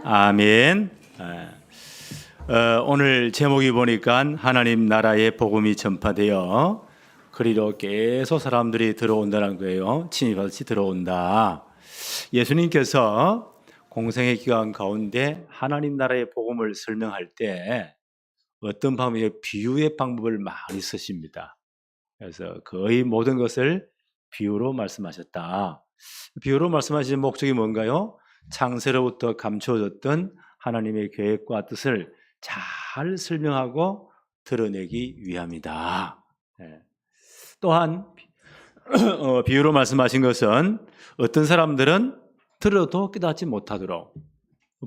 아멘. 오늘 제목이 보니까 하나님 나라의 복음이 전파되어 그리로 계속 사람들이 들어온다는 거예요. 침입하듯이 들어온다. 예수님께서 공생의 기간 가운데 하나님 나라의 복음을 설명할 때 어떤 방법의 비유의 방법을 많이 쓰십니다. 그래서 거의 모든 것을 비유로 말씀하셨다. 비유로 말씀하신 목적이 뭔가요? 창세로부터 감추어졌던 하나님의 계획과 뜻을 잘 설명하고 드러내기 위함이다. 또한 비유로 말씀하신 것은 어떤 사람들은 들어도 깨닫지 못하도록,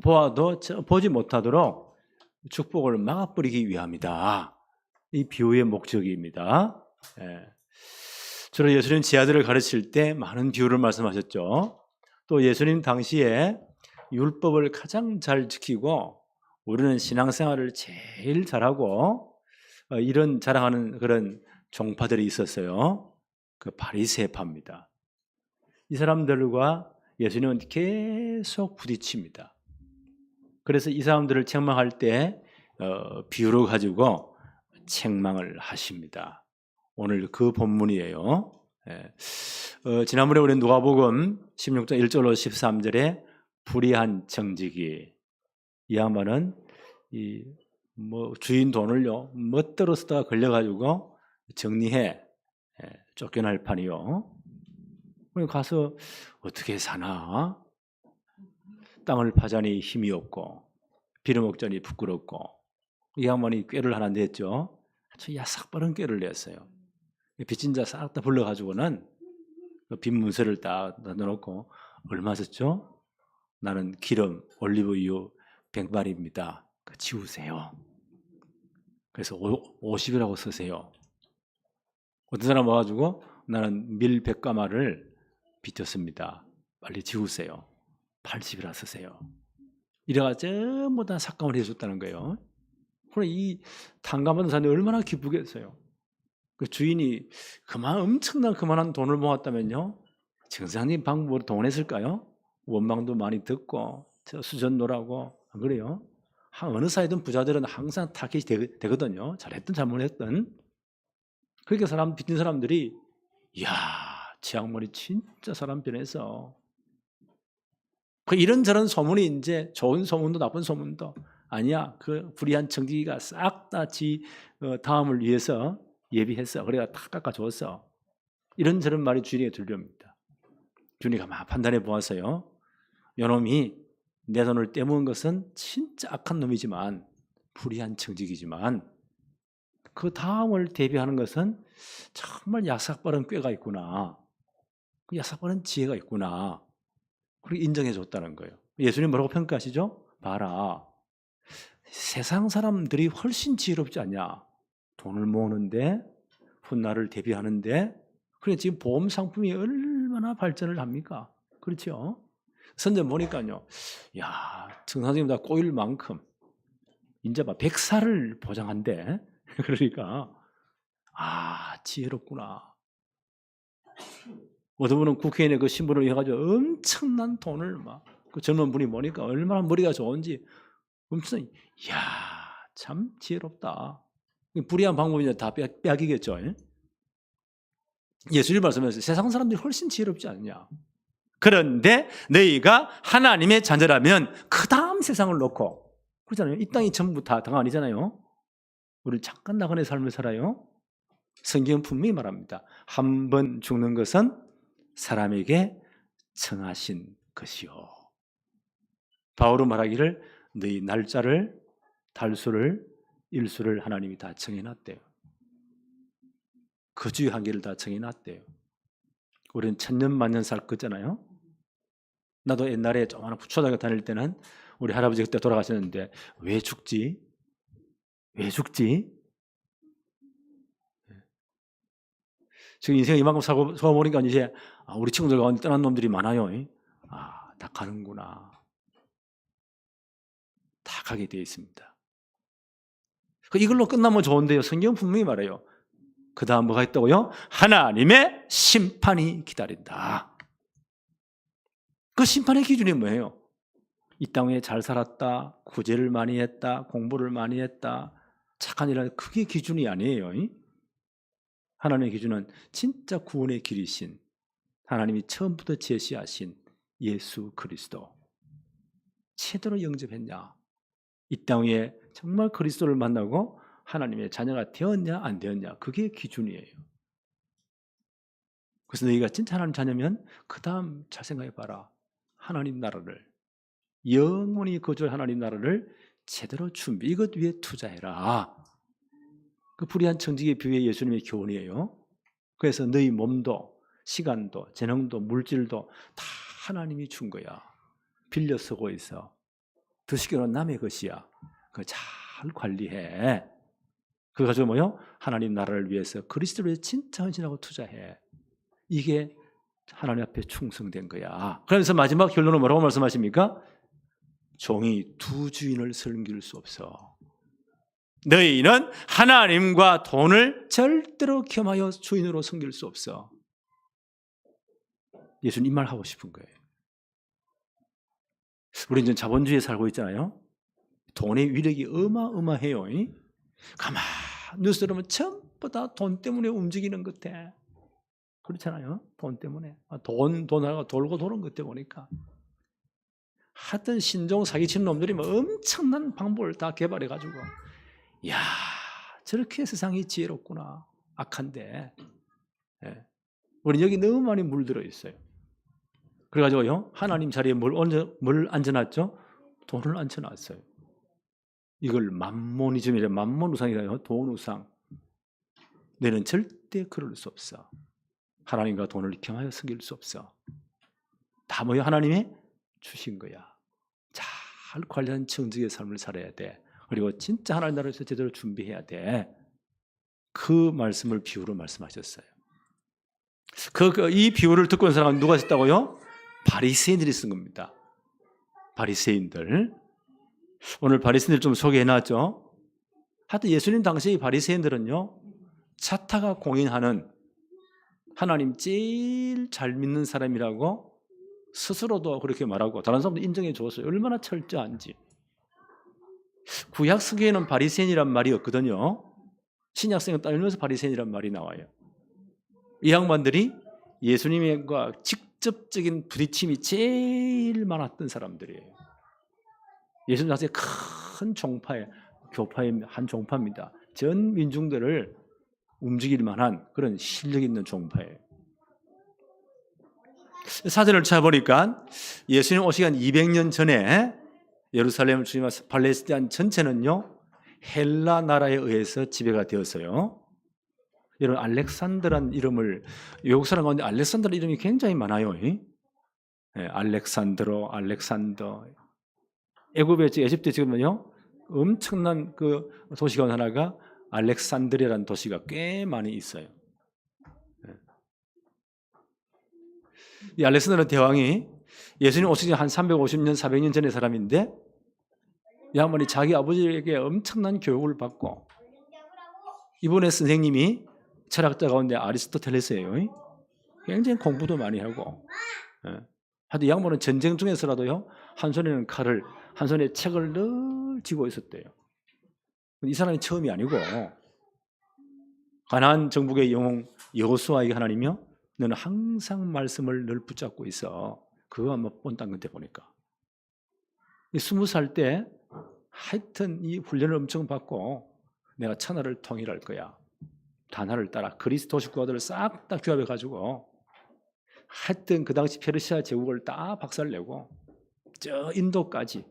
보아도 보지 못하도록 축복을 막아버리기 위함이다. 이 비유의 목적입니다. 주로 예수님 제자들을 가르칠 때 많은 비유를 말씀하셨죠. 또 예수님 당시에 율법을 가장 잘 지키고 우리는 신앙생활을 제일 잘하고 이런 자랑하는 그런 종파들이 있었어요. 그 바리새파입니다. 이 사람들과 예수님은 계속 부딪힙니다. 그래서 이 사람들을 책망할 때 비유로 가지고 책망을 하십니다. 오늘 그 본문이에요. 지난번에 우리 누가복음 16장 1절로 13절에 불의한 정직이, 이 양반은 주인 돈을요 멋대로 쓰다가 걸려가지고 정리해 쫓겨날 판이요. 가서 어떻게 사나? 땅을 파자니 힘이 없고 빌어먹자니 부끄럽고, 이 양반이 꾀를 하나 냈죠. 아주 야삭빠른 꾀를 냈어요. 빚진 자 싹 다 불러가지고는 빈 문서를 딱 넣어놓고, 얼마 줬죠? 나는 기름, 올리브유 100마리입니다. 지우세요. 그래서 50이라고 쓰세요. 어떤 사람 와가지고 나는 밀 100가마를 빚졌습니다. 빨리 지우세요. 80이라 쓰세요. 이래가 전부 다 삭감을 해줬다는 거예요. 그럼 이 탕감받은 사람이 얼마나 기쁘겠어요. 그 주인이 엄청난 그만한 돈을 모았다면요, 정상적인 방법으로 동원했을까요? 원망도 많이 듣고 수전노라고, 안 그래요? 어느 사이든 부자들은 항상 타깃이 되거든요. 잘했든 잘못했든. 그러니까 빚진 사람들이, 이야, 지 양반이 진짜 사람 변해서, 이런저런 소문이 이제 좋은 소문도 나쁜 소문도 아니야. 그 불의한 정직이가 싹 다 지 다음을 위해서 예비했어. 그래가 다 깎아줬어. 이런저런 말이 주인에게 들려옵니다. 주인이 막 판단해 보았어요. 요놈이 내 돈을 떼먹은 것은 진짜 악한 놈이지만, 불의한 정직이지만, 그 다음을 대비하는 것은 정말 야삭바른 꾀가 있구나. 그 야삭바른 지혜가 있구나. 그리고 인정해 줬다는 거예요. 예수님 뭐라고 평가하시죠? 봐라, 세상 사람들이 훨씬 지혜롭지 않냐? 돈을 모으는데, 훗날을 대비하는데. 그래, 지금 보험 상품이 얼마나 발전을 합니까? 그렇죠? 선전 보니까요, 야, 정상적인 다 꼬일 만큼 이제 막 100살을 보장한대. 그러니까 지혜롭구나. 어떤 분은 국회의원의 그 신분을 해가지고 엄청난 돈을 그 젊은 분이 보니까 얼마나 머리가 좋은지 엄청, 이야, 참 지혜롭다. 불의한 방법이 다 빼앗기겠죠. 예수님 말씀하셨어요. 세상 사람들이 훨씬 지혜롭지 않냐. 그런데 너희가 하나님의 자녀라면 그 다음 세상을 놓고, 그렇잖아요. 이 땅이 전부 다 아니잖아요. 우리 잠깐 나그네 삶을 살아요. 성경은 분명히 말합니다. 한 번 죽는 것은 사람에게 청하신 것이요. 바울은 말하기를 너희 날짜를, 달수를, 일수를 하나님이 다 정해놨대요. 거주의 한계를 다 정해놨대요. 우리는 천년 만년 살 거잖아요. 나도 옛날에 조그마한 초등학교 다닐 때는 우리 할아버지 그때 돌아가셨는데, 왜 죽지? 왜 죽지? 지금 인생 이만큼 살고 보니까 이제 우리 친구들 가운데 떠난 놈들이 많아요. 다 가는구나. 다 가게 되어 있습니다. 이걸로 끝나면 좋은데요, 성경은 분명히 말해요. 그 다음 뭐가 있다고요? 하나님의 심판이 기다린다. 그 심판의 기준이 뭐예요? 이 땅에 잘 살았다, 구제를 많이 했다, 공부를 많이 했다, 착한 일을 그게 기준이 아니에요. 하나님의 기준은 진짜 구원의 길이신 하나님이 처음부터 제시하신 예수 그리스도. 제대로 영접했냐? 이 땅에 정말 그리스도를 만나고 하나님의 자녀가 되었냐 안 되었냐? 그게 기준이에요. 그래서 너희가 진짜 하나님 자녀면 그 다음 잘 생각해봐라. 하나님 나라를, 영원히 거주할 하나님 나라를 제대로 준비, 이것 위에 투자해라. 그 불의한 청지기의 비유의 예수님의 교훈이에요. 그래서 너희 몸도 시간도 재능도 물질도 다 하나님이 준 거야. 빌려 쓰고 있어. 드시기로는 남의 것이야. 그거 잘 관리해. 그거 가지고 뭐요? 하나님 나라를 위해서 그리스도를 위해 진짜 헌신하고 투자해. 이게 하나님 앞에 충성된 거야. 그래서 마지막 결론은 뭐라고 말씀하십니까? 종이 두 주인을 섬길 수 없어. 너희는 하나님과 돈을 절대로 겸하여 주인으로 섬길 수 없어. 예수님 이 말 하고 싶은 거예요. 우리는 자본주의에 살고 있잖아요. 돈의 위력이 어마어마해요. 가만 뉴스 들으면 전부 다 돈 때문에 움직이는 것 같아. 그렇잖아요. 돈 때문에. 돈하고 돌고 도는 것 때문에 보니까. 하여튼 신종 사기치는 놈들이 뭐 엄청난 방법을 다 개발해가지고 이야 저렇게 세상이 지혜롭구나. 악한데. 예. 우리는 여기 너무 많이 물들어 있어요. 그래가지고요 하나님 자리에 뭘 앉혀놨죠? 돈을 앉혀놨어요. 이걸 맘모니즘이래. 맘몬 우상이라요. 돈 우상. 너는 절대 그럴 수 없어. 하나님과 돈을 겸하여 섬길 수 없어. 다 뭐야? 하나님이 주신 거야. 잘 관리한 청지기의 삶을 살아야 돼. 그리고 진짜 하나님 나라에서 제대로 준비해야 돼. 그 말씀을 비유로 말씀하셨어요. 이 비유를 듣고 있는 사람은 누가 했다고요? 바리새인들이 쓴 겁니다. 바리새인들. 오늘 바리새인들 좀 소개해놨죠. 하여튼 예수님 당시 바리새인들은요 자타가 공인하는 하나님 제일 잘 믿는 사람이라고 스스로도 그렇게 말하고 다른 사람도 인정해 줬어요. 얼마나 철저한지. 구약 성경에는 바리새인이란 말이 없거든요. 신약 성경 따르면서 바리새인이란 말이 나와요. 이 양반들이 예수님과 직접적인 부딪힘이 제일 많았던 사람들이에요. 예수님 자체 큰 교파의 한 종파입니다. 전 민중들을 움직일 만한 그런 실력 있는 종파예요. 사전을 찾아보니까 예수님 오시기 한 200년 전에 예루살렘을 중심해서 팔레스타인 전체는요 헬라 나라에 의해서 지배가 되었어요. 여러분 알렉산더란 이름을 외국 사람 가운데 알렉산더 이름이 굉장히 많아요. 알렉산더. 에집트에 지금은요 엄청난 그 도시가 하나가 알렉산드리아라는 도시가 꽤 많이 있어요. 이 알렉산더 대왕이 예수님 오시기 한 350년, 400년 전의 사람인데 이 양반이 자기 아버지에게 엄청난 교육을 받고 이번에 선생님이 철학자 가운데 아리스토텔레스예요. 굉장히 공부도 많이 하고 하여튼 이 양반은 전쟁 중에서라도요 한 손에는 칼을 한 손에 책을 늘 쥐고 있었대요. 이 사람이 처음이 아니고 가나안 정복의 영웅 여호수아에게 하나님이요 너는 항상 말씀을 늘 붙잡고 있어. 그거 아마 본딴 건데 보니까 20살 때 하여튼 이 훈련을 엄청 받고 내가 천하를 통일할 거야. 단하를 따라 그리스 도시국가들을 싹 다 규합해가지고 하여튼 그 당시 페르시아 제국을 다 박살내고 저 인도까지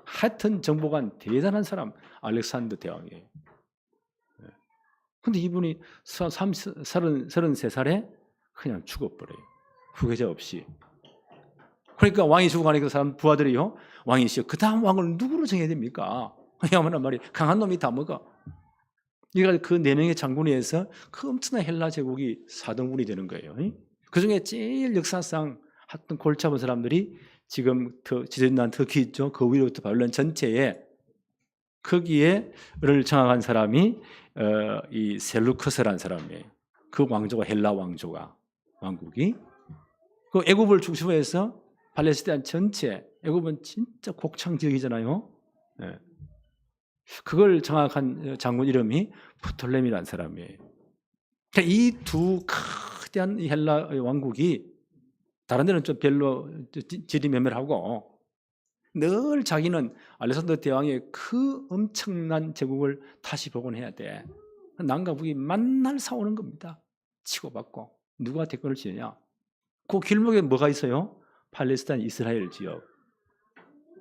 하여튼 정복한 대단한 사람 알렉산더 대왕이에요. 근데 이분이 33살에 그냥 죽어버려요. 후계자 없이. 그러니까 왕이 죽어가니까 그 사람 부하들이요 왕이시여 그 다음 왕을 누구로 정해야 됩니까? 야만한 말이 강한 놈이 다 먹어. 그러니까 그 4명의 장군에 의해서 그 엄청난 헬라 제국이 4등분이 되는 거예요. 그 중에 제일 역사상 하여튼 골치 아픈 사람들이 지금 지저난 터키 있죠. 그 위로부터 바빌론 전체에 거기에를 장악한 사람이 이 셀루커스라는 사람이에요. 그 왕조가 헬라 왕국이 그 애굽을 중심으로 해서 팔레스타인 전체 애굽은 진짜 곡창 지역이잖아요. 예. 그걸 장악한 장군 이름이 프톨레미라는 사람이에요. 그러니까 이 두 거대한 헬라 왕국이 다른 데는 좀 별로 지리멸멸하고 늘 자기는 알렉산더 대왕의 그 엄청난 제국을 다시 복원해야 돼. 남과 북이 만날 싸우는 겁니다. 치고받고. 누가 대권을 지느냐? 그 길목에 뭐가 있어요? 팔레스타인 이스라엘 지역.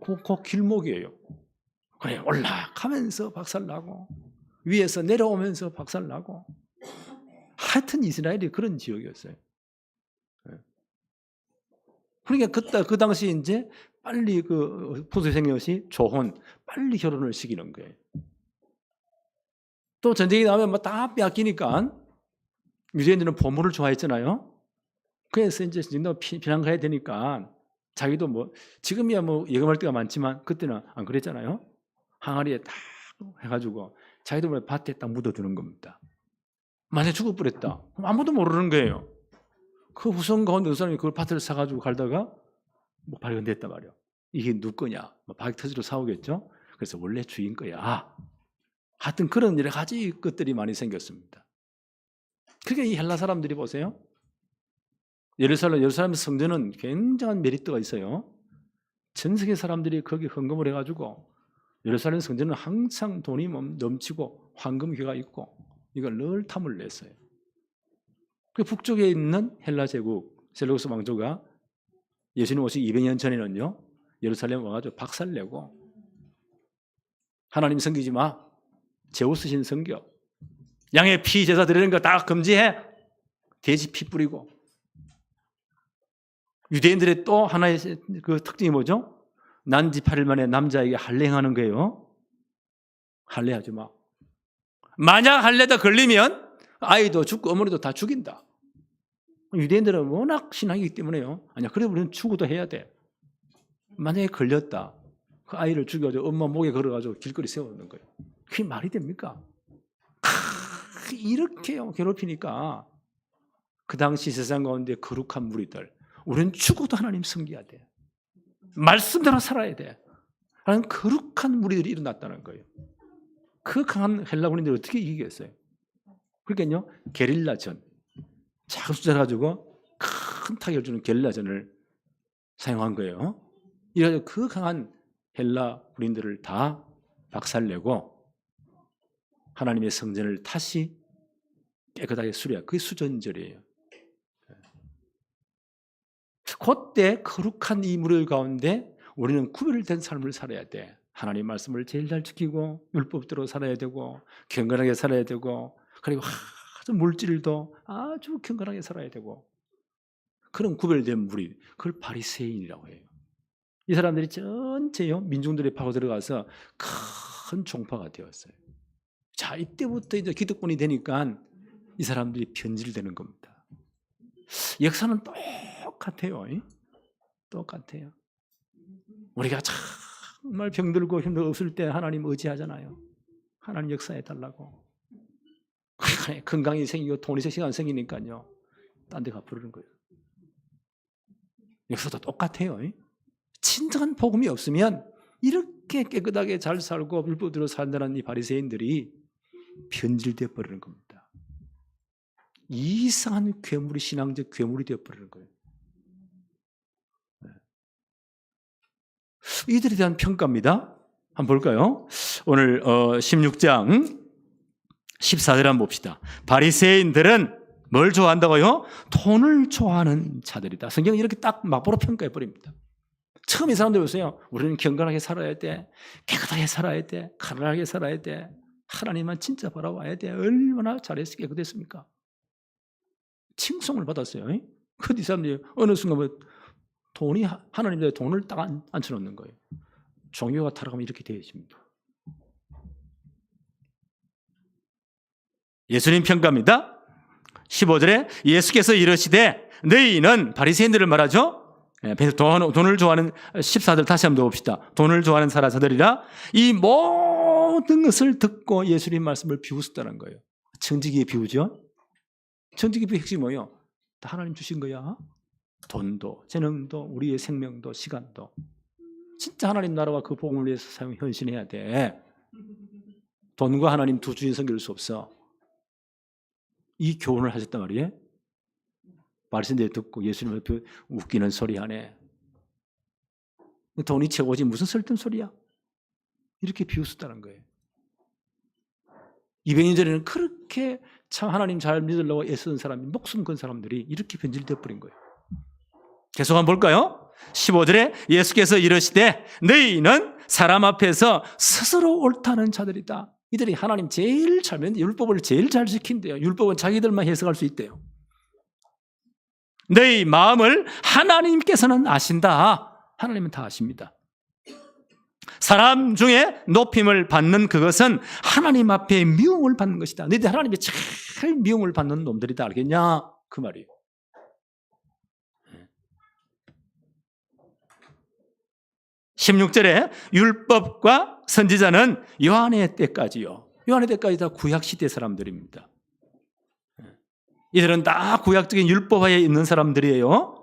그 길목이에요. 그래, 올라가면서 박살나고 위에서 내려오면서 박살나고 하여튼 이스라엘이 그런 지역이었어요. 그러니까 그 당시 이제 빨리 그 포도생이었이 조혼 빨리 결혼을 시키는 거예요. 또 전쟁이 나면 뭐 다 빼앗기니까 유대인들은 보물을 좋아했잖아요. 그래서 이제 피난 가야 되니까 자기도 뭐 지금이야 뭐 예금할 때가 많지만 그때는 안 그랬잖아요. 항아리에 딱 해가지고 자기도 뭐 밭에 딱 묻어두는 겁니다. 만약 죽어버렸다. 그럼 아무도 모르는 거예요. 그 후손 가운데 그 사람이 그걸 밭을 사가지고 갈다가 뭐 발견됐단 말이에요. 이게 누구 거냐? 뭐 박터지로 사오겠죠. 그래서 원래 주인 거야. 하여튼 그런 여러 가지 것들이 많이 생겼습니다. 그러니까 이 헬라 사람들이 보세요. 예루살렘 성전은 굉장한 메리트가 있어요. 전 세계 사람들이 거기 헌금을 해가지고 예루살렘 성전은 항상 돈이 넘치고 황금기가 있고 이걸 늘 탐을 냈어요. 그 북쪽에 있는 헬라 제국 셀루키스 왕조가 예수님 오시기 200년 전에는요 예루살렘 와가지고 박살내고 하나님 섬기지 마. 제우스 신 섬겨. 양의 피 제사 드리는 거 다 금지해. 돼지 피 뿌리고. 유대인들의 또 하나의 그 특징이 뭐죠? 난지 8일 만에 남자에게 할례하는 거예요. 할례하지 마. 만약 할례다 걸리면 아이도 죽고 어머니도 다 죽인다. 유대인들은 워낙 신앙이기 때문에요. 아니야, 그래 우리는 추구도 해야 돼. 만약에 걸렸다. 그 아이를 죽여가지고 엄마 목에 걸어가지고 길거리 세워놓는 거예요. 그게 말이 됩니까? 이렇게요 괴롭히니까 그 당시 세상 가운데 거룩한 무리들 우리는 죽어도 하나님 섬겨야 돼. 말씀대로 살아야 돼. 라는 거룩한 무리들이 일어났다는 거예요. 그 강한 헬라 군인들을 어떻게 이기겠어요? 그러니까요 게릴라전 작은 숫자를 가지고 큰 타격을 주는 게릴라전을 사용한 거예요. 이래서 그 강한 헬라 군인들을 다 박살내고 하나님의 성전을 다시 깨끗하게 수리하고 그게 수전절이에요. 그때 거룩한 이 무리 가운데 우리는 구별된 삶을 살아야 돼. 하나님 말씀을 제일 잘 지키고 율법대로 살아야 되고 경건하게 살아야 되고 그리고 아주 물질도 아주 경건하게 살아야 되고 그런 구별된 무리 그걸 바리새인이라고 해요. 이 사람들이 전체요 민중들이 파고 들어가서 큰 종파가 되었어요. 자 이때부터 이제 기득권이 되니까 이 사람들이 변질되는 겁니다. 역사는 똑같아요. 똑같아요. 우리가 정말 병들고 힘들고 없을 때 하나님 의지하잖아요. 하나님 역사해 달라고. 건강이 생기고 돈이 시간 생기니까요. 딴 데 가버리는 거예요. 역사도 똑같아요. 진정한 복음이 없으면 이렇게 깨끗하게 잘 살고 율법대로 산다는 이 바리새인들이 변질되어 버리는 겁니다. 이상한 괴물이 신앙적 괴물이 되어 버리는 거예요. 이들에 대한 평가입니다. 한번 볼까요? 오늘 16장 14절 한번 봅시다. 바리새인들은 뭘 좋아한다고요? 돈을 좋아하는 자들이다. 성경은 이렇게 딱 막보로 평가해 버립니다. 처음 이 사람들 보세요. 우리는 경건하게 살아야 돼. 깨끗하게 살아야 돼. 가난하게 살아야 돼. 하나님만 진짜 바라와야 돼. 얼마나 잘해서 깨끗했습니까? 칭송을 받았어요. 그 이 사람들이 어느 순간 돈이 하나님의 돈을 딱 앉혀놓는 거예요. 종교가 타락하면 이렇게 되어 있습니다. 예수님 평가입니다. 15절에 예수께서 이르시되 너희는 바리새인들을 말하죠. 돈을 좋아하는 14절 다시 한번 봅시다. 돈을 좋아하는 사라사들이라 이 모든 것을 듣고 예수님 말씀을 비웃었다는 거예요. 청지기에 비우죠. 청지기 비우 핵심이 뭐예요? 다 하나님 주신 거야. 돈도 재능도 우리의 생명도 시간도 진짜 하나님 나라와 그 복음을 위해서 헌신해야 돼. 돈과 하나님 두 주인 섬길 수 없어. 이 교훈을 하셨단 말이에요. 바리새인들이 듣고 예수님 앞에 웃기는 소리 하네. 돈이 최고지 무슨 쓸데없는 소리야. 이렇게 비웃었다는 거예요. 200년 전에는 그렇게 참 하나님 잘 믿으려고 애쓰는 사람이 목숨 건 사람들이 이렇게 변질되어 버린 거예요. 계속 한번 볼까요? 15절에 예수께서 이르시되 너희는 사람 앞에서 스스로 옳다는 자들이다. 이들이 하나님 제일 잘 믿는 율법을 제일 잘 지킨대요. 율법은 자기들만 해석할 수 있대요. 너희 마음을 하나님께서는 아신다. 하나님은 다 아십니다. 사람 중에 높임을 받는 그것은 하나님 앞에 미움을 받는 것이다. 너희들 하나님의 제일 미움을 받는 놈들이다. 알겠냐? 그 말이에요. 16절에 율법과 선지자는 요한의 때까지요. 요한의 때까지 다 구약시대 사람들입니다. 이들은 다 구약적인 율법하에 있는 사람들이에요.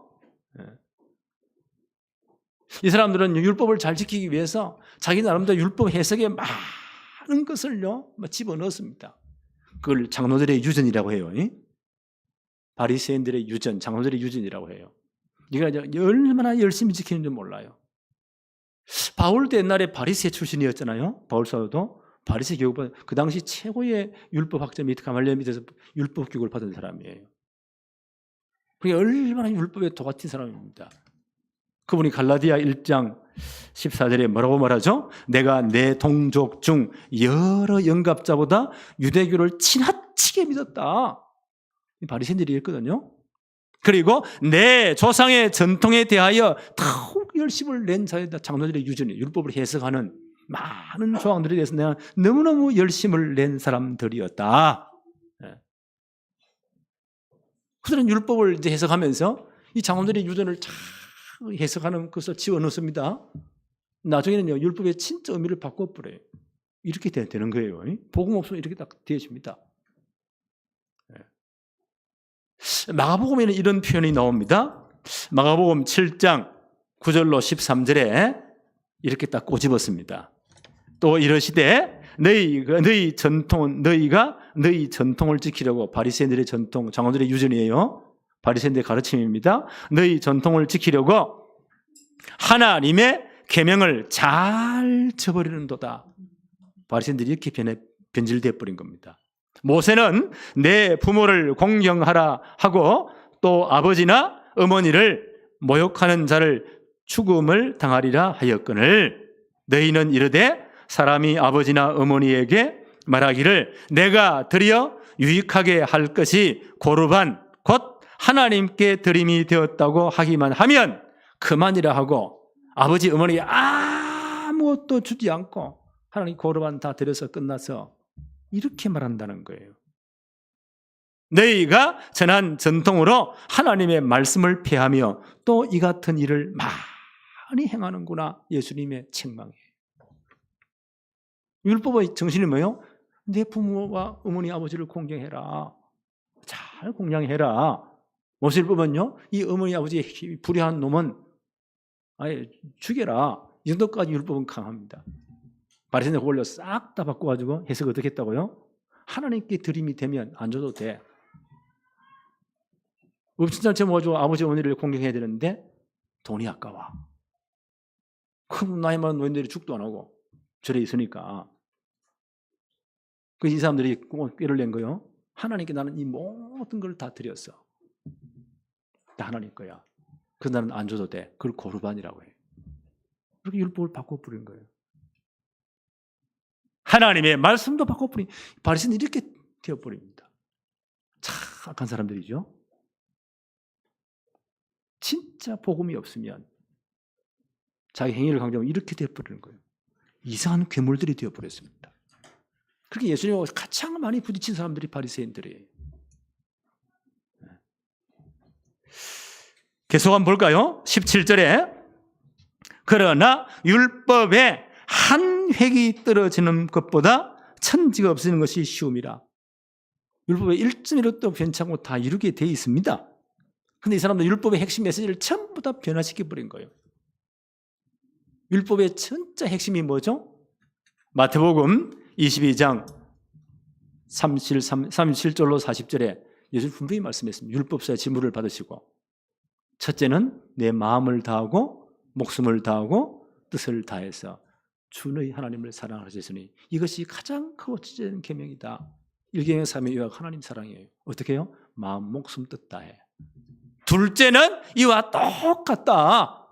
이 사람들은 율법을 잘 지키기 위해서 자기 나름대로 율법 해석에 많은 것을요 집어넣었습니다. 그걸 장로들의 유전이라고 해요. 바리새인들의 유전, 장로들의 유전이라고 해요. 이가 얼마나 열심히 지키는지 몰라요. 바울도 옛날에 바리새 출신이었잖아요. 바울 사도도 바리새 교육받은 그 당시 최고의 율법학자 및 가말리엘 밑에서 율법 교육을 받은 사람이에요. 그게 얼마나 율법에 도같은 사람입니다. 그분이 갈라디아 1장 14절에 뭐라고 말하죠? 내가 내 동족 중 여러 영갑자보다 유대교를 지나치게 믿었다. 바리새인들이 했거든요. 그리고 내 조상의 전통에 대하여 더욱 열심을 낸 자이다. 장로들의 유전이 율법을 해석하는 많은 조항들에 대해서 내가 너무너무 열심을 낸 사람들이었다. 그들은 율법을 이제 해석하면서 이 장로들의 유전을 잘 해석하는 것을 집어넣습니다. 나중에는요 율법의 진짜 의미를 바꿔버려요. 이렇게 되는 거예요. 복음 없으면 이렇게 딱 되어집니다. 마가복음에는 이런 표현이 나옵니다. 마가복음 7장 9절로 13절에 이렇게 딱 꼬집었습니다. 또 이러시되 너희 전통은 너희가 너희 전통을 지키려고 바리새인들의 전통, 장로들의 유전이에요. 바리새인들의 가르침입니다. 너희 전통을 지키려고 하나님의 계명을 잘 저버리는도다. 바리새인들이 이렇게 변질되어 버린 겁니다. 모세는 내 부모를 공경하라 하고 또 아버지나 어머니를 모욕하는 자를 죽음을 당하리라 하였거늘 너희는 이르되 사람이 아버지나 어머니에게 말하기를 내가 드려 유익하게 할 것이 고르반 곧 하나님께 드림이 되었다고 하기만 하면 그만이라 하고 아버지 어머니에 아무것도 주지 않고 하나님 고르반 다 드려서 끝나서 이렇게 말한다는 거예요. 너희가 전한 전통으로 하나님의 말씀을 폐하며 또 이 같은 일을 많이 행하는구나. 예수님의 책망이에요. 율법의 정신이 뭐예요? 내 부모와 어머니 아버지를 공경해라. 잘 공경해라. 모세율법은요 이 어머니 아버지의 불의한 놈은 아예 죽여라. 이 정도까지 율법은 강합니다. 바리새인들 그걸로 싹 다 바꿔가지고 해석 어떻게 했다고요? 하나님께 드림이 되면 안 줘도 돼. 음식잔치 모아주고 아버지 어머니를 공경해야 되는데 돈이 아까워. 큰 나이 많은 노인들이 죽도 안 하고 절에 있으니까. 그래서 이 사람들이 꾀를 낸 거예요. 하나님께 나는 이 모든 걸 다 드렸어. 다 하나님 거야. 그래서 나는 안 줘도 돼. 그걸 고르반이라고 해요. 그렇게 율법을 바꿔버린 거예요. 하나님의 말씀도 바꿔버린 바리새인들이 이렇게 되어버립니다. 참 악한 사람들이죠. 진짜 복음이 없으면 자기 행위를 강조하면 이렇게 되어버리는 거예요. 이상한 괴물들이 되어버렸습니다. 그렇게 예수님하고 가장 많이 부딪힌 사람들이 바리새인들이에요. 계속 한번 볼까요? 17절에 그러나 율법에 한 획이 떨어지는 것보다 천지가 없어지는 것이 쉬움이라. 율법에 1.1도 변찮고 다 이루게 돼 있습니다. 그런데 이 사람들 율법의 핵심 메시지를 전부 다 변화시켜버린 거예요. 율법의 진짜 핵심이 뭐죠? 마태복음 22장 37절로 40절에 예수님 분명히 말씀했습니다. 율법사의 지물을 받으시고 첫째는 내 마음을 다하고 목숨을 다하고 뜻을 다해서 주 너희 하나님을 사랑하셨으니 이것이 가장 크고 첫째는 계명이다. 일경의 삶의 요약 하나님 사랑이에요. 어떻게 해요? 마음, 목숨, 뜻 다해. 둘째는 이와 똑같다.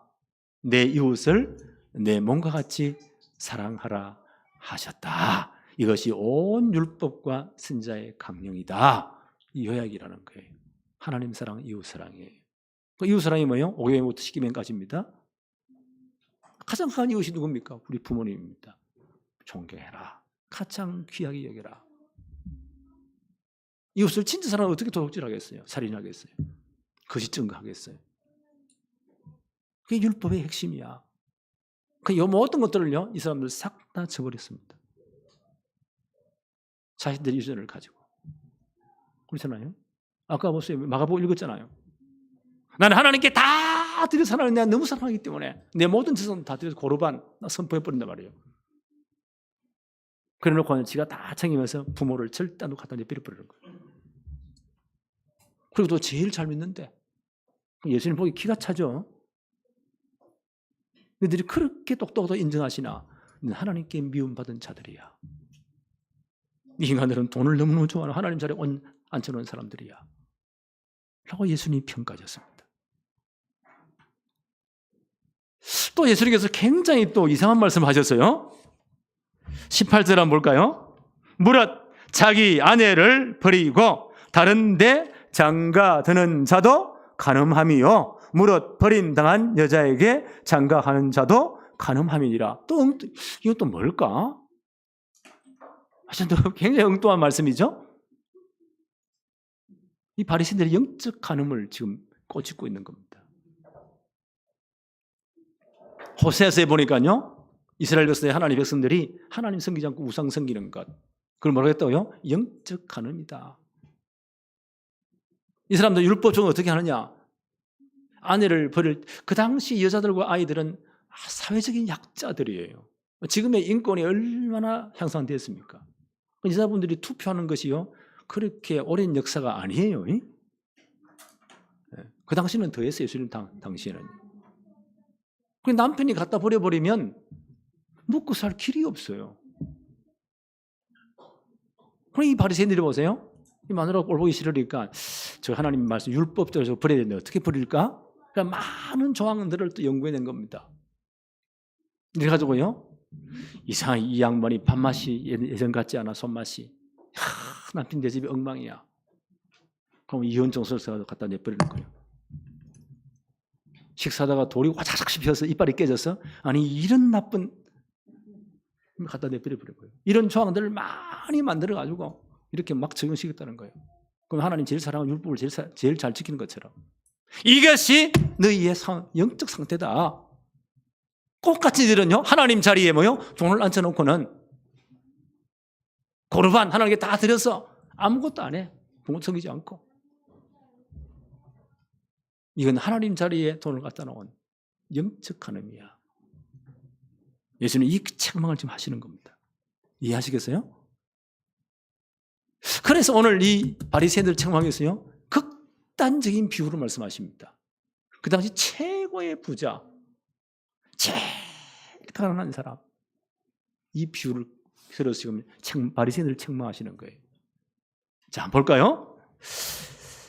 내 이웃을 내 몸과 같이 사랑하라 하셨다. 이것이 온 율법과 선지자의 강령이다. 이 요약이라는 거예요. 하나님 사랑, 이웃 사랑이에요. 그 이웃 사랑이 뭐예요? 5계명부터 10계명까지입니다. 가장 큰 이웃이 누굽니까? 우리 부모님입니다. 존경해라. 가장 귀하게 여겨라. 이웃을 진짜 사람은 어떻게 도둑질하겠어요? 살인하겠어요? 거짓 증거하겠어요? 그게 율법의 핵심이야. 그 모든 것들을요, 이 사람들 싹 다 쳐버렸습니다. 자신들의 유전을 가지고. 그렇잖아요? 아까 보세요. 마가복음 읽었잖아요. 나는 하나님께 다 드려서 하나님 내가 너무 사랑하기 때문에 내 모든 재산 다 드려서 고르반 선포해버린단 말이에요. 그래 놓고 지가 다 챙기면서 부모를 절대 안 갖다 내버려버리는 거예요. 그리고 또 제일 잘 믿는데 예수님 보기 기가 차죠. 너희들이 그렇게 똑똑하다 인정하시나 하나님께 미움받은 자들이야. 이 인간들은 돈을 너무너무 좋아하는 하나님 자리에 앉혀놓은 사람들이야 라고 예수님이 평가하셨습니다. 또 예수님께서 굉장히 또 이상한 말씀을 하셨어요. 18절 한번 볼까요? 무릇 자기 아내를 버리고 다른 데 장가 드는 자도 간음함이요 무릇 버림당한 여자에게 장가하는 자도 간음함이니라. 또 이건 또 뭘까? 굉장히 엉뚱한 말씀이죠. 이 바리새인들이 영적 간음을 지금 꼬집고 있는 겁니다. 호세아서에 보니까요, 이스라엘 백성의 하나님 백성들이 하나님 섬기지 않고 우상 섬기는 것, 그걸 뭐라고 했다고요? 영적 간음이다. 이 사람들 율법적으로 어떻게 하느냐? 아내를 버릴, 그 당시 여자들과 아이들은 사회적인 약자들이에요. 지금의 인권이 얼마나 향상되었습니까? 여자분들이 투표하는 것이요, 그렇게 오랜 역사가 아니에요. 그 당시는 더했어요. 예수님 당시에는. 그 남편이 갖다 버려버리면 먹고 살 길이 없어요. 그럼 이 바리새인들이 보세요. 이 마누라가 꼴 보기 싫으니까 저 하나님 말씀 율법대로 버려야 되는데 어떻게 버릴까? 그러니까 많은 조항들을 또 연구해낸 겁니다. 이래가지고요, 이상하게 이 양반이 밥맛이 예전 같지 않아. 손맛이. 남편 내 집이 엉망이야. 그럼 이혼 정서를 써서 갖다 내버리는 거예요. 식사하다가 돌이 와자작 씹혀서 이빨이 깨져서 아니 이런 나쁜 갖다 내버려버려요. 이런 조항들을 많이 만들어가지고 이렇게 막 적용시켰다는 거예요. 그럼 하나님 제일 사랑하는 율법을 제일 잘 지키는 것처럼 이것이 너희의 영적 상태다. 똑같이 들은요, 하나님 자리에 뭐요? 돈을 앉혀놓고는 고르반 하나님께 다 드려서 아무것도 안 해. 부모 섬기지 않고. 이건 하나님 자리에 돈을 갖다 놓은 영적 간음이야. 예수는 이 책망을 지금 하시는 겁니다. 이해하시겠어요? 그래서 오늘 이 바리새인들 책망에서요, 극단적인 비유로 말씀하십니다. 그 당시 최고의 부자, 제일 가난한 사람, 이 비유를 들어서 지금 바리새인들을 책망하시는 거예요. 자, 한번 볼까요?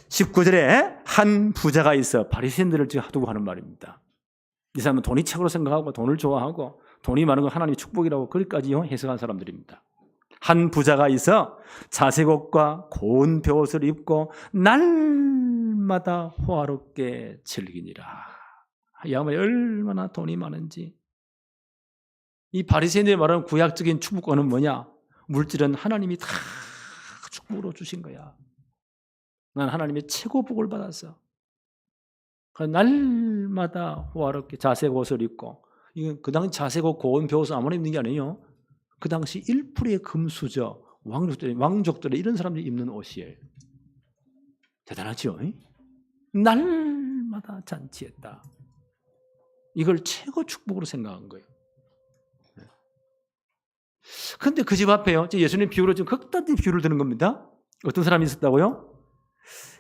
19절에 한 부자가 있어. 바리새인들을 지금 두고 하는 말입니다. 이 사람은 돈이 최고로 생각하고 돈을 좋아하고 돈이 많은 건 하나님의 축복이라고 거기까지요 해석한 사람들입니다. 한 부자가 있어 자색 옷과 고운 벼옷을 입고 날마다 호화롭게 즐기니라. 이 양반이 얼마나 돈이 많은지. 이 바리새인들이 말하는 구약적인 축복과는 뭐냐? 물질은 하나님이 다 축복으로 주신 거야. 난 하나님의 최고 복을 받았어. 날마다 호화롭게 자색 옷을 입고, 이건 그 당시 자색 옷, 고운 벼옷을 아무나 입는 게 아니에요. 그 당시 1%의 금수저, 왕족들의 이런 사람들이 입는 옷이에요. 대단하죠? 날마다 잔치했다. 이걸 최고 축복으로 생각한 거예요. 근데 그 집 앞에요. 예수님 비유로 지금 극단적인 비유를 드는 겁니다. 어떤 사람이 있었다고요?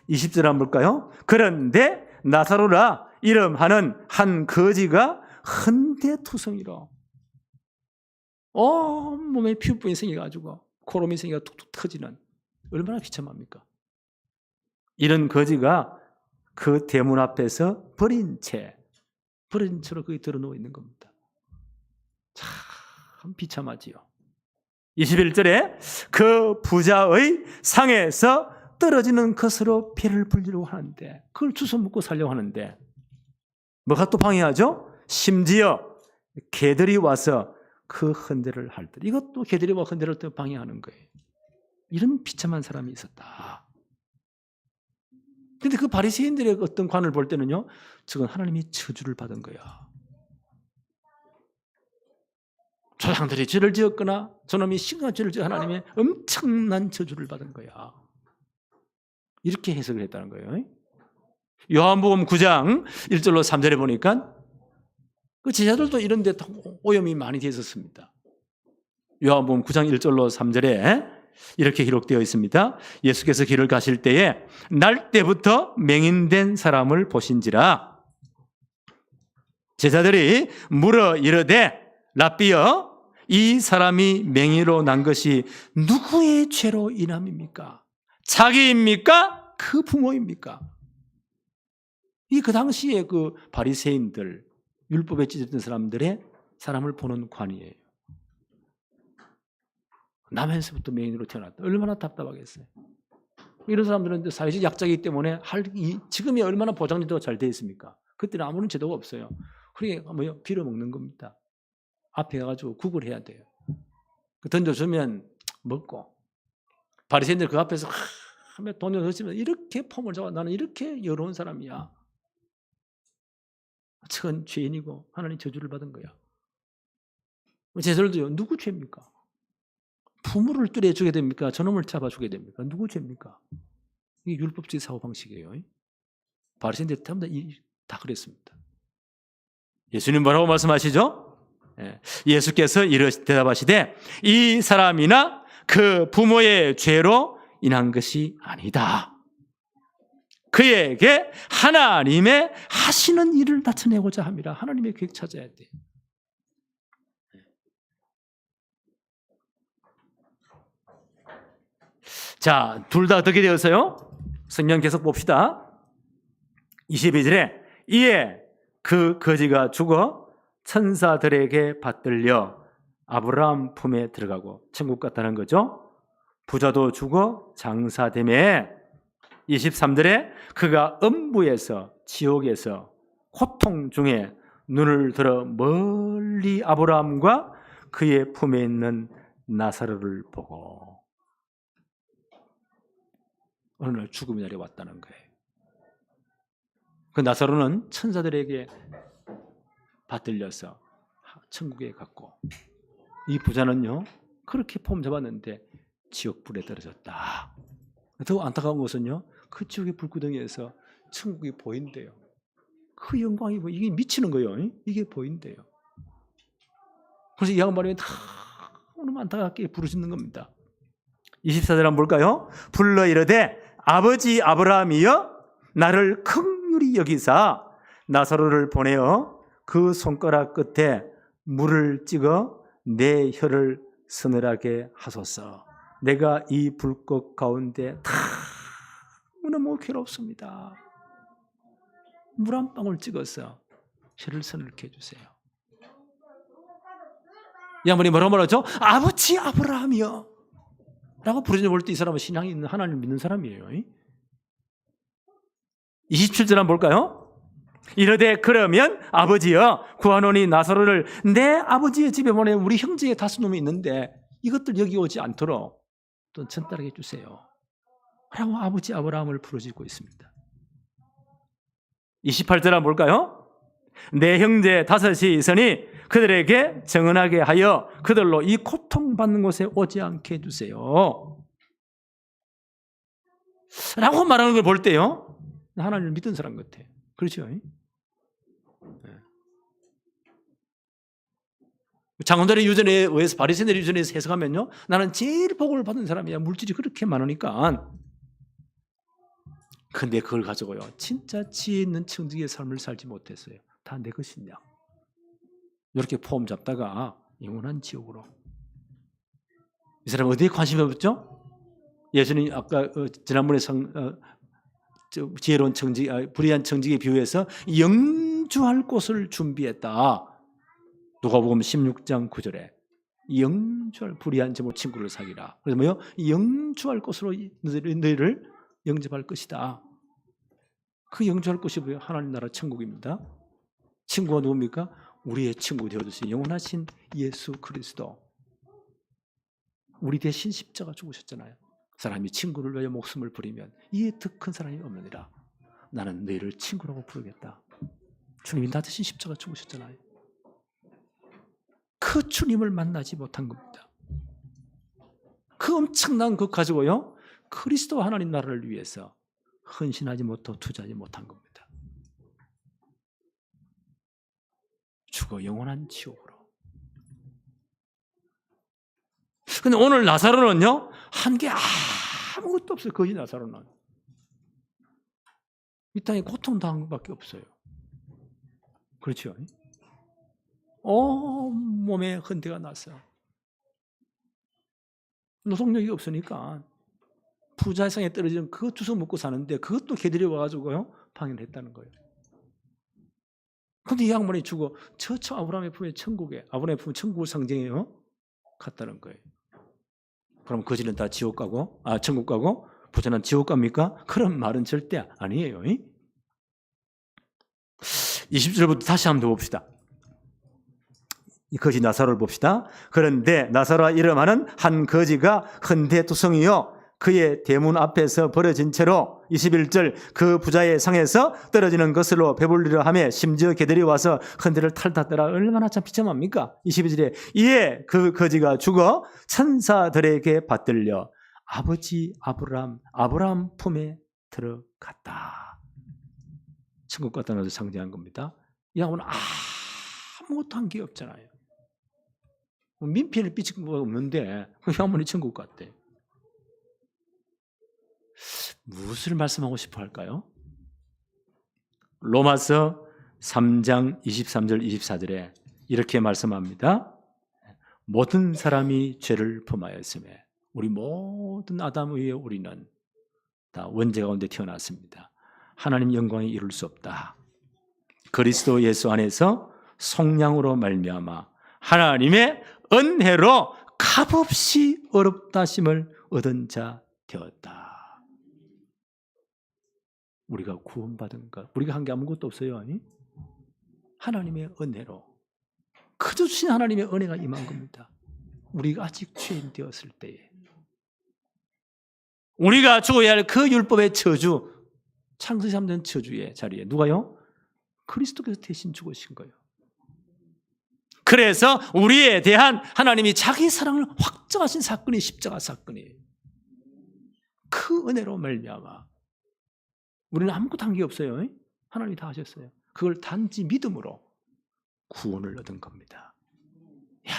20절 한번 볼까요? 그런데 나사로라 이름하는 한 거지가 헌대투성이로 온몸에 피부분이 생겨가지고 코로미 생기가 툭툭 터지는, 얼마나 비참합니까? 이런 거지가 그 대문 앞에서 버린 채로 거기 들어누워 있는 겁니다. 참 비참하지요. 21절에 그 부자의 상에서 떨어지는 것으로 피를 불리려고 하는데, 그걸 주워 먹고 살려고 하는데 뭐가 또 방해하죠? 심지어 개들이 와서 그 헌대를 할 때, 이것도 개들이 와 헌대를 또 방해하는 거예요. 이런 비참한 사람이 있었다. 근데 그 바리새인들의 어떤 관을 볼 때는요, 저건 하나님이 저주를 받은 거야. 조상들이 죄를 지었거나 저놈이 심각한 죄를 지어 하나님의 엄청난 저주를 받은 거야. 이렇게 해석을 했다는 거예요. 요한복음 9장 1절로 3절에 보니까 그 제자들도 이런 데 오염이 많이 되어 있었습니다. 요한복음 9장 1절로 3절에 이렇게 기록되어 있습니다. 예수께서 길을 가실 때에 날 때부터 맹인된 사람을 보신지라. 제자들이 물어 이르되 랍비여, 이 사람이 맹인으로 난 것이 누구의 죄로 인함입니까? 자기입니까? 그 부모입니까? 이 그 당시에 그 바리새인들, 율법에 찢어진 사람을 보는 관이에요. 남에서부터 맹인으로 태어났다. 얼마나 답답하겠어요. 이런 사람들은 사회적 약자이기 때문에 지금이 얼마나 보장제도가 잘 되어 있습니까? 그때는 아무런 제도가 없어요. 그러니까 빌어먹는 겁니다. 앞에 가가지고 국을 해야 돼요. 던져주면 먹고. 바리새인들 그 앞에서 하면 돈을 넣으시면 이렇게 폼을 잡아, 나는 이렇게 여로운 사람이야. 저건 죄인이고 하나님 저주를 받은 거야. 제자들도요, 누구 죄입니까? 부모를 뚜레 주게 됩니까? 저놈을 잡아 주게 됩니까? 누구 죄입니까? 이게 율법주의 사고방식이에요. 바리새인들 다 그랬습니다. 예수님 뭐라고 말씀하시죠? 예수께서 이렇게 대답하시되 이 사람이나 그 부모의 죄로 인한 것이 아니다. 그에게 하나님의 하시는 일을 나타내고자 함이라. 하나님의 계획 찾아야 돼. 자, 둘 다 어떻게 되었어요? 성경 계속 봅시다. 22절에 이에 그 거지가 죽어 천사들에게 받들려 아브라함 품에 들어가고, 천국 갔다는 거죠. 부자도 죽어 장사되매 23절에 그가 음부에서, 지옥에서 고통 중에 눈을 들어 멀리 아브라함과 그의 품에 있는 나사로를 보고 어느 날 죽음의 날이 왔다는 거예요. 그 나사로는 천사들에게 받들려서 천국에 갔고, 이 부자는요 그렇게 폼 잡았는데 지옥불에 떨어졌다. 더 안타까운 것은요, 그 지옥의 불구덩이에서 천국이 보인대요. 그 영광이 이게 미치는 거예요. 이게 보인대요. 그래서 이 양반이 다 너무 안타깝게 부르짖는 겁니다. 24절 한번 볼까요? 불러 이르되 아버지 아브라함이여, 나를 긍휼히 여기사 나사로를 보내어 그 손가락 끝에 물을 찍어 내 혀를 서늘하게 하소서. 내가 이 불꽃 가운데 너무 괴롭습니다. 물 한 방울 찍어서 혀를 서늘케 해주세요. 이 양반이 뭐라고 말하죠? 아버지 아브라함이여 라고 부르짖어 볼 때 이 사람은 신앙이 있는, 하나님을 믿는 사람이에요. 27절 한번 볼까요? 이르되 그러면 아버지여, 구하노니 나사로를 내 아버지의 집에 보내 우리 형제의 다섯 놈이 있는데 이것들 여기 오지 않도록 또 전달하게 해주세요 라고 아버지 아브라함을 부르짖고 있습니다. 28절 한번 볼까요? 내 형제 다섯이 있으니 그들에게 정언하게 하여 그들로 이 고통받는 곳에 오지 않게 해주세요 라고 말하는 걸 볼 때요, 하나님을 믿은 사람 같아요. 그렇죠? 장원들의 유전에 의해서 바리새인들의 유전에 의해서 해석하면요, 나는 제일 복을 받은 사람이야. 물질이 그렇게 많으니까. 근데 그걸 가지고요, 진짜 지혜 있는 청지기의 삶을 살지 못했어요. 다 내 것이냐. 이렇게 폼 잡다가 영원한 지옥으로. 이 사람 어디에 관심이 없죠? 예수님 아까 지난번에 지혜로운 청지, 불의한 청지기에 비유해서 영주할 곳을 준비했다. 누가복음 16장 9절에 영주할 불의한 친구를 사귀라. 그래서 뭐요? 영주할 곳으로 너희를 영접할 것이다. 그 영주할 곳이 뭐예요? 하나님 나라 천국입니다. 친구가 누굽니까? 우리의 친구 되어주신 영원하신 예수 그리스도. 우리 대신 십자가 죽으셨잖아요. 사람이 친구를 위하여 목숨을 버리면 이에 더 큰 사람이 없느니라. 나는 너희를 친구라고 부르겠다. 주님이 나 대신 십자가 죽으셨잖아요. 그 주님을 만나지 못한 겁니다. 그 엄청난 것 가지고요, 그리스도 하나님 나라를 위해서 헌신하지 못하고 투자하지 못한 겁니다. 죽어 영원한 지옥으로. 근데 오늘 나사로는요, 한 게 아무것도 없어요. 거의 나사로는 이 땅에 고통당한 것밖에 없어요. 그렇죠? 몸에 흔대가 났어요. 노동력이 없으니까 부자의 상에 떨어지면 그것 주워 먹고 사는데 그것도 개들이 와가지고요, 방해를 했다는 거예요. 근데 이 양반이 죽어 저 아브라함의 품에 천국에, 아브라함의 품에 천국을 상징해요, 갔다는 거예요. 그럼 거지는 다 지옥 가고, 천국 가고, 부자는 지옥 갑니까? 그런 말은 절대 아니에요. 20절부터 다시 한번 더 봅시다. 이 거지 나사로를 봅시다. 그런데 나사로와 이름하는 한 거지가 흔대투성이요, 그의 대문 앞에서 버려진 채로 21절 그 부자의 상에서 떨어지는 것으로 배불리려 하며 심지어 개들이 와서 흔대를 탈탔더라. 얼마나 참 비참합니까? 22절에 이에 그 거지가 죽어 천사들에게 받들려 아버지 아브라함 품에 들어갔다. 천국 갔다는 것을 상징한 겁니다. 이 양반은 아무것도 한 게 없잖아요. 민폐를 삐친 거 없는데 그 양반이 천국 갔대. 무엇을 말씀하고 싶어 할까요? 로마서 3장 23절 24절에 이렇게 말씀합니다. 모든 사람이 죄를 범하였음에 우리 모든 아담 위에 우리는 다 원죄 가운데 태어났습니다. 하나님 영광에 이룰 수 없다. 그리스도 예수 안에서 속량으로 말미암아 하나님의 은혜로 값없이 어렵다심을 얻은 자 되었다. 우리가 구원받은 것, 우리가 한 게 아무것도 없어요. 아니? 하나님의 은혜로, 그저 주신 하나님의 은혜가 임한 겁니다. 우리가 아직 죄인 되었을 때에 우리가 죽어야 할 그 율법의 저주, 창세기 3년 저주의 자리에 누가요? 그리스도께서 대신 죽으신 거예요. 그래서 우리에 대한 하나님이 자기 사랑을 확정하신 사건이 십자가 사건이에요. 그 은혜로 말미암아 우리는 아무것도 한 게 없어요. 하나님이 다 하셨어요. 그걸 단지 믿음으로 구원을 얻은 겁니다. 이야,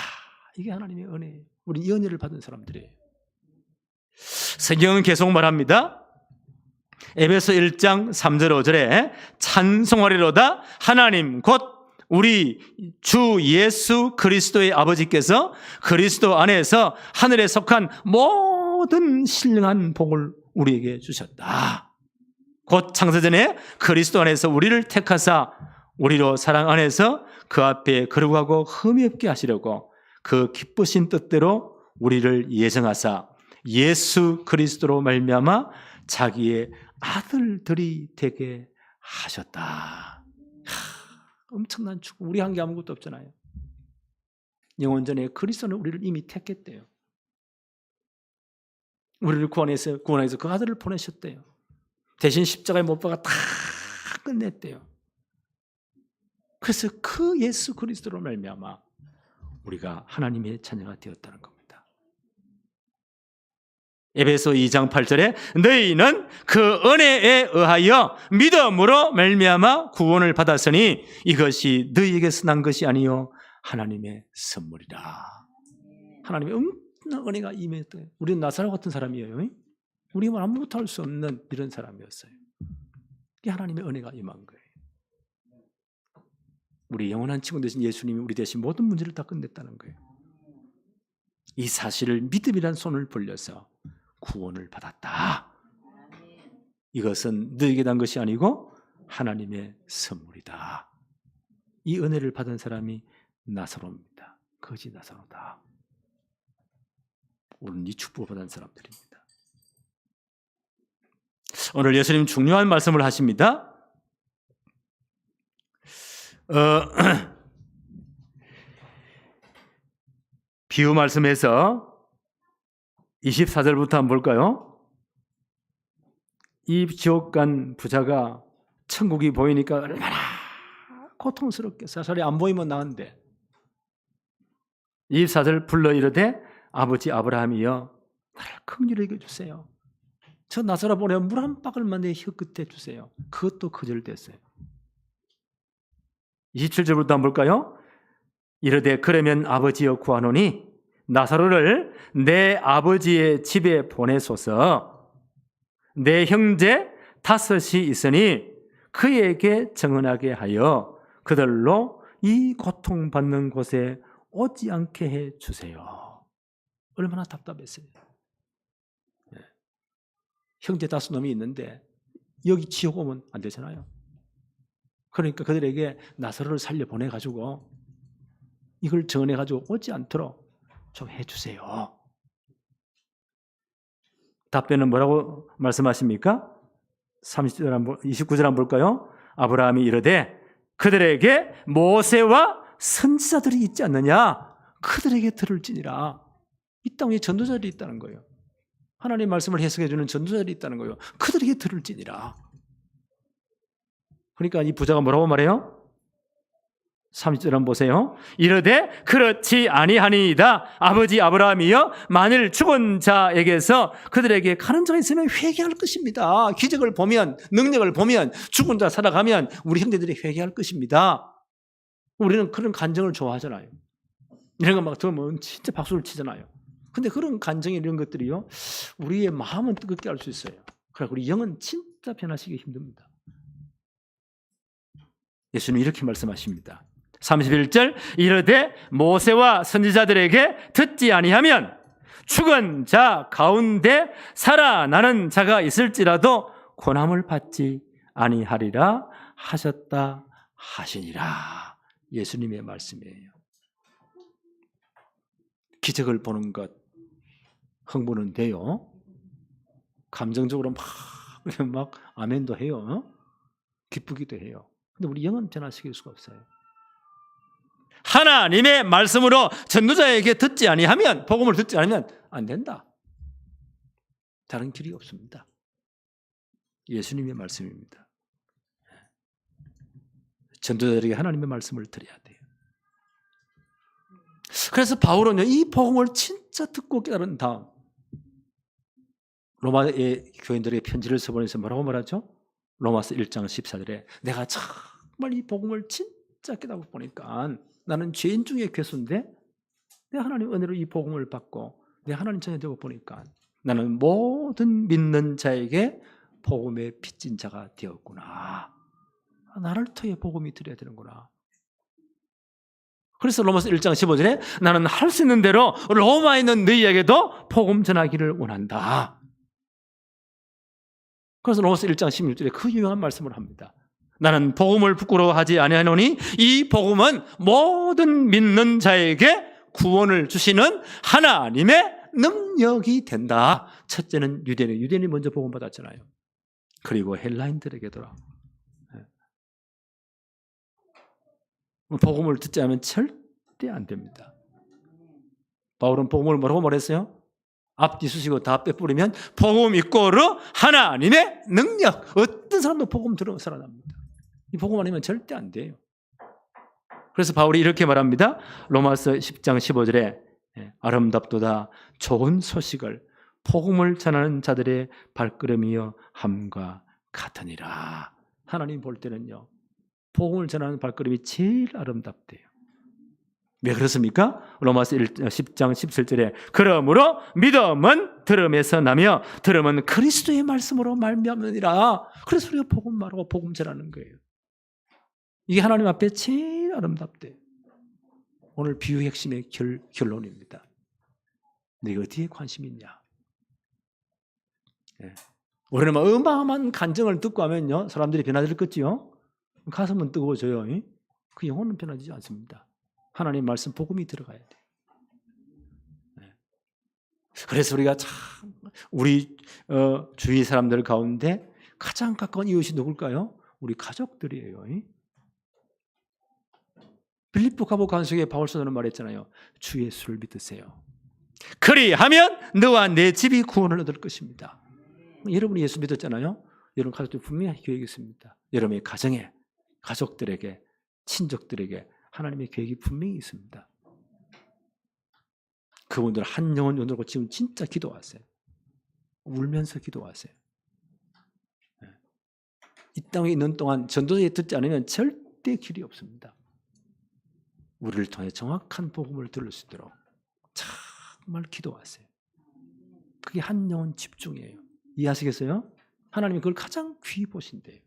이게 하나님의 은혜예요. 우리 이 은혜를 받은 사람들이에요. 성경은 계속 말합니다. 에베소 1장 3절 5절에 찬송하리로다 하나님 곧 우리 주 예수 그리스도의 아버지께서 그리스도 안에서 하늘에 속한 모든 신령한 복을 우리에게 주셨다. 곧 창세전에 그리스도 안에서 우리를 택하사 우리로 사랑 안에서 그 앞에 거룩하고 흠이 없게 하시려고 그 기쁘신 뜻대로 우리를 예정하사 예수 그리스도로 말미암아 자기의 아들들이 되게 하셨다. 엄청난 축복. 우리 한 게 아무것도 없잖아요. 영원전에 그리스도는 우리를 이미 택했대요. 우리를 구원해서 그 아들을 보내셨대요. 대신 십자가에 못 박아 다 끝냈대요. 그래서 그 예수 그리스도로 말미암아 우리가 하나님의 자녀가 되었다는 겁니다. 에베소 2장 8절에 너희는 그 은혜에 의하여 믿음으로 말미암아 구원을 받았으니 이것이 너희에게서 난 것이 아니요 하나님의 선물이라. 하나님의 엄청난 은혜가 임했던, 우리는 나사로 같은 사람이에요. 우리는 아무것도 할 수 없는 이런 사람이었어요. 이게 하나님의 은혜가 임한 거예요. 우리 영원한 친구 되신 예수님이 우리 대신 모든 문제를 다 끝냈다는 거예요. 이 사실을 믿음이란 손을 벌려서 구원을 받았다. 이것은 너에게 난 것이 아니고 하나님의 선물이다. 이 은혜를 받은 사람이 나사로입니다. 거지 나사로다. 우리는 이 축복을 받은 사람들입니다. 오늘 예수님 중요한 말씀을 하십니다. 비유 말씀에서 24절부터 한번 볼까요? 이 지옥 간 부자가 천국이 보이니까 얼마나 고통스럽게, 사살이 안 보이면 나은데 24절 불러 이르되 아버지 아브라함이여 나를 긍휼히 여겨주세요. 저 나사로 보내 물 한 바글만 내 혀 끝에 주세요. 그것도 거절됐어요. 27절부터 한번 볼까요? 이르되 그러면 아버지여 구하노니 나사로를 내 아버지의 집에 보내소서. 내 형제 5이 있으니 그에게 정언하게 하여 그들로 이 고통받는 곳에 오지 않게 해 주세요. 얼마나 답답했어요. 형제 5놈이 있는데 여기 지옥 오면 안 되잖아요. 그러니까 그들에게 나사로를 살려 보내가지고 이걸 정언해가지고 오지 않도록 좀 해주세요. 답변은 뭐라고 말씀하십니까? 29절 한번 볼까요? 아브라함이 이르되 그들에게 모세와 선지자들이 있지 않느냐? 그들에게 들을지니라. 이 땅에 전도자들이 있다는 거예요. 하나님 말씀을 해석해 주는 전도자들이 있다는 거예요. 그들에게 들을지니라. 그러니까 이 부자가 뭐라고 말해요? 30절 한번 보세요. 이르되 그렇지 아니하니이다. 아버지 아브라함이여 만일 죽은 자에게서 그들에게 가는 자가 있으면 회개할 것입니다. 기적을 보면, 능력을 보면, 죽은 자 살아가면 우리 형제들이 회개할 것입니다. 우리는 그런 간증을 좋아하잖아요. 이런 거 막 들으면 진짜 박수를 치잖아요. 근데 그런 간증이 이런 것들이요, 우리의 마음은 뜨겁게 할 수 있어요. 그래 우리 영은 진짜 변화시키기 힘듭니다. 예수님 이렇게 말씀하십니다. 31절 이르되 모세와 선지자들에게 듣지 아니하면 죽은 자 가운데 살아나는 자가 있을지라도 고난을 받지 아니하리라 하셨다 하시니라. 예수님의 말씀이에요. 기적을 보는 것 흥분은 돼요. 감정적으로 막 아멘도 해요. 기쁘기도 해요. 근데 우리 영은 변화시킬 수가 없어요. 하나님의 말씀으로 전도자에게 듣지 아니하면, 복음을 듣지 않으면 안 된다. 다른 길이 없습니다. 예수님의 말씀입니다. 전도자들에게 하나님의 말씀을 드려야 돼요. 그래서 바울은요, 이 복음을 진짜 듣고 깨달은 다음 로마의 교인들에게 편지를 써보면서 뭐라고 말하죠? 로마서 1장 14절에 내가 정말 이 복음을 진짜 깨닫고 보니까 나는 죄인 중에 괴수인데 내가 하나님 은혜로 이 복음을 받고 내가 하나님 자녀 되고 보니까 나는 모든 믿는 자에게 복음의 빚진 자가 되었구나. 나를 통해 복음이 드려야 되는구나. 그래서 로마서 1장 15절에 나는 할 수 있는 대로 로마에 있는 너희에게도 복음 전하기를 원한다. 그래서 로마서 1장 16절에 그 유명한 말씀을 합니다. 나는 복음을 부끄러워하지 아니하노니 이 복음은 모든 믿는 자에게 구원을 주시는 하나님의 능력이 된다. 첫째는 유대인이 먼저 복음 받았잖아요. 그리고 헬라인들에게도라. 복음을 듣지 않으면 절대 안 됩니다. 바울은 복음을 뭐라고 말했어요? 앞뒤 수식어 다 빼뿌리면 복음 이꼬르 하나님의 능력. 어떤 사람도 복음 들으면 살아납니다. 이 복음 아니면 절대 안 돼요. 그래서 바울이 이렇게 말합니다. 로마서 10장 15절에 아름답도다 좋은 소식을 복음을 전하는 자들의 발걸음이여 함과 같으니라. 하나님 볼 때는요, 복음을 전하는 발걸음이 제일 아름답대요. 왜 그렇습니까? 로마서 10장 17절에 그러므로 믿음은 들음에서 나며 들음은 그리스도의 말씀으로 말미암느니라. 그래서 우리가 복음 말하고 복음 전하는 거예요. 이게 하나님 앞에 제일 아름답대요. 오늘 비유의 핵심의 결론입니다. 내가 어디에 관심이 있냐? 네. 우리는 어마어마한 간증을 듣고 하면요, 사람들이 변화되겠지요. 가슴은 뜨거워져요. 그 영혼은 변하지 않습니다. 하나님 말씀 복음이 들어가야 돼. 네. 그래서 우리가 참 우리 주위 사람들 가운데 가장 가까운 이웃이 누굴까요? 우리 가족들이에요. 빌립보 가보 간수에게 바울서는 말했잖아요. 주 예수를 믿으세요. 그리하면 너와 내 집이 구원을 얻을 것입니다. 여러분이 예수 믿었잖아요. 여러분 가족들 분명히 계획이 있습니다. 여러분의 가정에, 가족들에게, 친족들에게 하나님의 계획이 분명히 있습니다. 그분들 한 영혼 연으로 지금 진짜 기도하세요. 울면서 기도하세요. 이 땅에 있는 동안 전도자에 듣지 않으면 절대 길이 없습니다. 우리를 통해 정확한 복음을 들을 수 있도록 정말 기도하세요. 그게 한 영혼 집중이에요. 이해하시겠어요? 하나님이 그걸 가장 귀히 보신대요.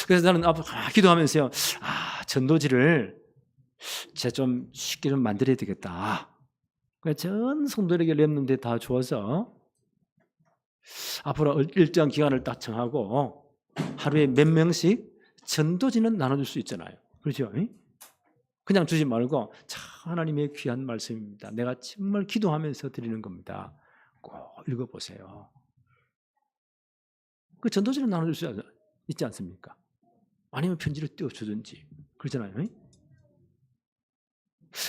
그래서 나는 기도하면서요. 전도지를 제가 좀 쉽게 좀 만들어야 되겠다. 전 성도들에게 랩는데 다 주어서 앞으로 일정 기간을 딱 정하고 하루에 몇 명씩 전도지는 나눠줄 수 있잖아요. 그렇죠? 그냥 주지 말고 하나님의 귀한 말씀입니다. 내가 정말 기도하면서 드리는 겁니다. 꼭 읽어보세요. 그 전도지는 나눠줄 수 있지 않습니까? 아니면 편지를 띄워주든지 그러잖아요.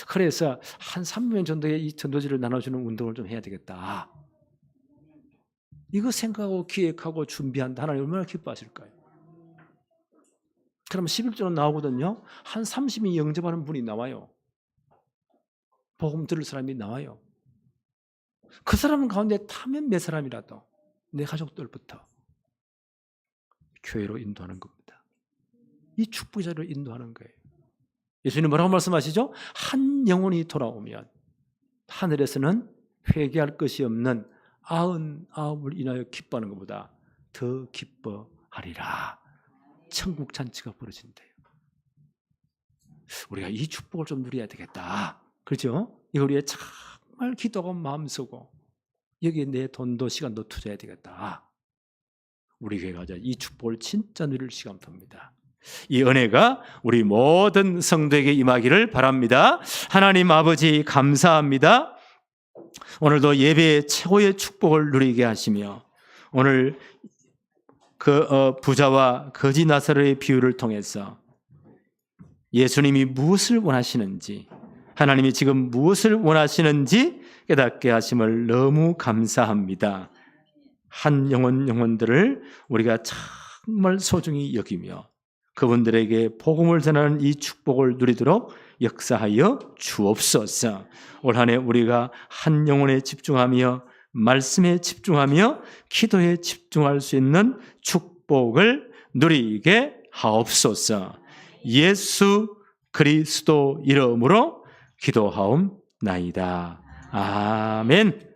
그래서 한 3년 정도에 이 전도지를 나눠주는 운동을 좀 해야 되겠다. 이거 생각하고 기획하고 준비한다. 하나님 얼마나 기뻐하실까요? 그러면 11조는 나오거든요. 한 30이 영접하는 분이 나와요. 복음 들을 사람이 나와요. 그 사람 가운데 타면 몇 사람이라도 내 가족들부터 교회로 인도하는 겁니다. 이 축복의 자리로 인도하는 거예요. 예수님 뭐라고 말씀하시죠? 한 영혼이 돌아오면 하늘에서는 회개할 것이 없는 99을 인하여 기뻐하는 것보다 더 기뻐하리라. 천국 잔치가 벌어진대요. 우리가 이 축복을 좀 누려야 되겠다. 그렇죠? 이거 우리의 정말 기도가 마음쓰고 여기에 내 돈도 시간도 투자해야 되겠다. 우리 교회가 이 축복을 진짜 누릴 시간입니다. 이 은혜가 우리 모든 성도에게 임하기를 바랍니다. 하나님 아버지 감사합니다. 오늘도 예배의 최고의 축복을 누리게 하시며 오늘 그 부자와 거지 나사로의 비유를 통해서 예수님이 무엇을 원하시는지, 하나님이 지금 무엇을 원하시는지 깨닫게 하심을 너무 감사합니다. 한 영혼들을 우리가 정말 소중히 여기며 그분들에게 복음을 전하는 이 축복을 누리도록 역사하여 주옵소서. 올 한 해 우리가 한 영혼에 집중하며 말씀에 집중하며 기도에 집중할 수 있는 축복을 누리게 하옵소서. 예수 그리스도 이름으로 기도하옵나이다. 아멘.